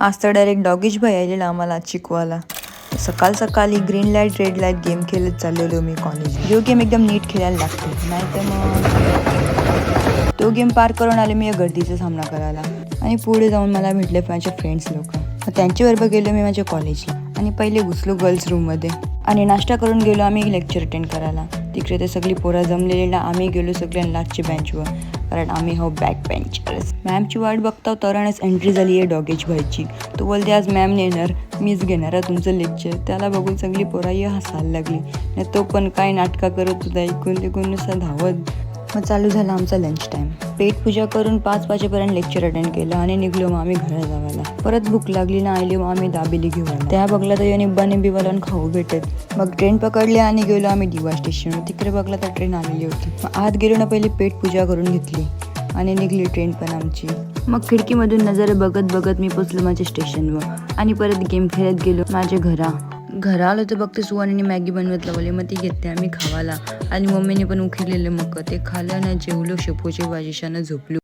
आज तर direct doggies भाई आलेला आम्हाला चिकवाला. सकाळ सकाळी green light red light game खेळत चाललेलो मी कॉलेज. जो गेम एकदम नीट खेळायला लागतो, नाही तर मग तो गेम पार करून आले मी या गर्दीचा सामना करायला. आणि पुढे जाऊन मला भेटले माझे फ्रेंड्स लोक. त्यांच्याबरोबर गेलो मी माझ्या कॉलेजला आणि पहिले घुसलो गर्ल्स रूममध्ये आणि नाश्ता करून गेलो आम्ही लेक्चर अटेंड करायला. तिकडे ते सगळी पोरं जमलेली आम्ही गेलो सगळ्यांना लास्टच्या बेंचवर, कारण आम्ही हो बॅक बेंचर्स. मॅमची वाट बघता तरणच एंट्री झाली आहे डॉगेज भाईची. तो बोलते आज मॅम नेणार, मीच घेणार आहे तुमचं लेक्चर. त्याला बघून सगळी पोराई हसायला लागली. नाही तो पण काय नाटका करत होता, ऐकून तिकून नुसतं धावत. मग चालू झाला आमचा लंच टाईम. पेट पूजा करून 5 वाजेपर्यंत लेक्चर अटेंड केलं आणि निघलो मग आम्ही घरा जावायला. परत भूक लागली ना आली मग आम्ही दाबेली घेऊन. त्या बघला तर निब्बा निंबीवाला खाऊ भेटत. मग ट्रेन पकडली आणि गेलो आम्ही दिवा स्टेशनवर. तिकडे बघला तर ट्रेन आलेली होती. मग आत गेलो ना पहिले पेट पूजा करून घेतली आणि निघली ट्रेन पण आमची. मग खिडकीमधून नजर बघत बघत मी पोचलो माझ्या स्टेशनवर आणि परत गेम खेळत गेलो माझ्या घरा आलो तर बघते सुवानीने मॅगी बनवत लावली. मग ती घेते आम्ही खावाला आणि मम्मीने पण उखिरलेलं मग ते खाल्लं ना, जेवलो शेपूची भाजीशानं झोपलो.